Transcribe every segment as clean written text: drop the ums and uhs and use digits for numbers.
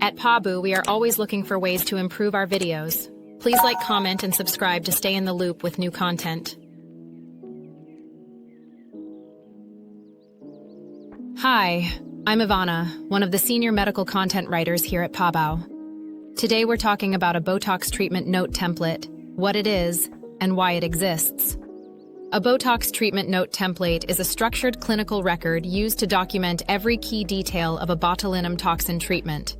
At Pabau, we are always looking for ways to improve our videos. Please like, comment, and subscribe to stay in the loop with new content. Hi, I'm Ivana, one of the senior medical content writers here at Pabau. Today we're talking about a Botox treatment note template, what it is, and why it exists. A Botox treatment note template is a structured clinical record used to document every key detail of a botulinum toxin treatment.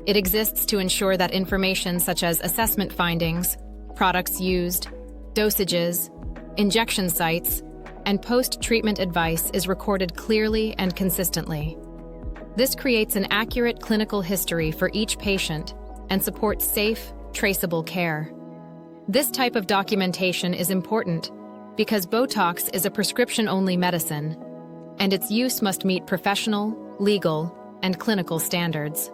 It exists to ensure that information such as assessment findings, products used, dosages, injection sites, and post-treatment advice is recorded clearly and consistently. This creates an accurate clinical history for each patient and supports safe, traceable care. This type of documentation is important because Botox is a prescription-only medicine, and its use must meet professional, legal, and clinical standards.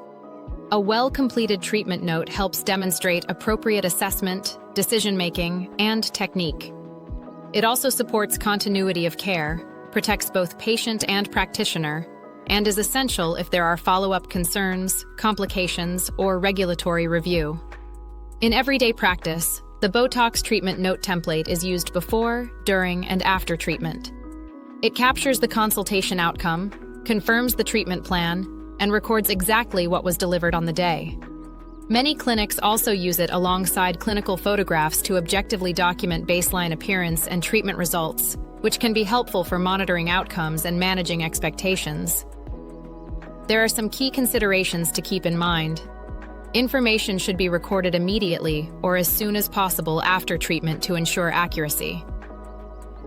A well-completed treatment note helps demonstrate appropriate assessment, decision-making, and technique. It also supports continuity of care, protects both patient and practitioner, and is essential if there are follow-up concerns, complications, or regulatory review. In everyday practice, the Botox treatment note template is used before, during, and after treatment. It captures the consultation outcome, confirms the treatment plan, and records exactly what was delivered on the day. Many clinics also use it alongside clinical photographs to objectively document baseline appearance and treatment results, which can be helpful for monitoring outcomes and managing expectations. There are some key considerations to keep in mind. Information should be recorded immediately or as soon as possible after treatment to ensure accuracy.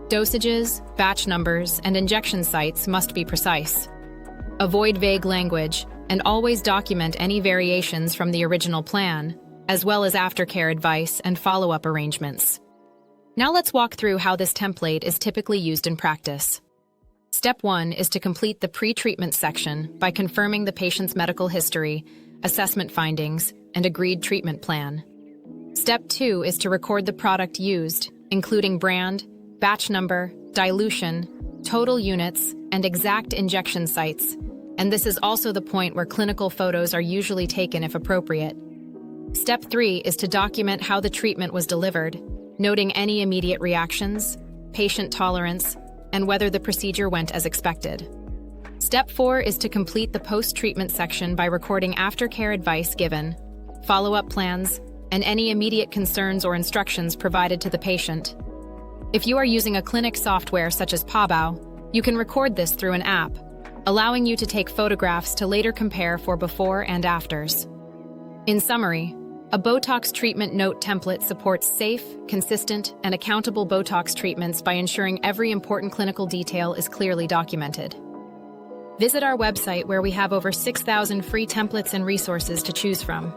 Dosages, batch numbers, and injection sites must be precise. Avoid vague language and always document any variations from the original plan, as well as aftercare advice and follow-up arrangements. Now let's walk through how this template is typically used in practice. Step 1 is to complete the pre-treatment section by confirming the patient's medical history, assessment findings, and agreed treatment plan. Step 2 is to record the product used, including brand, batch number, dilution, total units, and exact injection sites, and this is also the point where clinical photos are usually taken if appropriate. Step 3 is to document how the treatment was delivered, noting any immediate reactions, patient tolerance, and whether the procedure went as expected. Step 4 is to complete the post-treatment section by recording aftercare advice given, follow-up plans, and any immediate concerns or instructions provided to the patient. If you are using a clinic software such as Pabau, you can record this through an app, allowing you to take photographs to later compare for before and afters. In summary, a Botox treatment note template supports safe, consistent, and accountable Botox treatments by ensuring every important clinical detail is clearly documented. Visit our website where we have over 6,000 free templates and resources to choose from.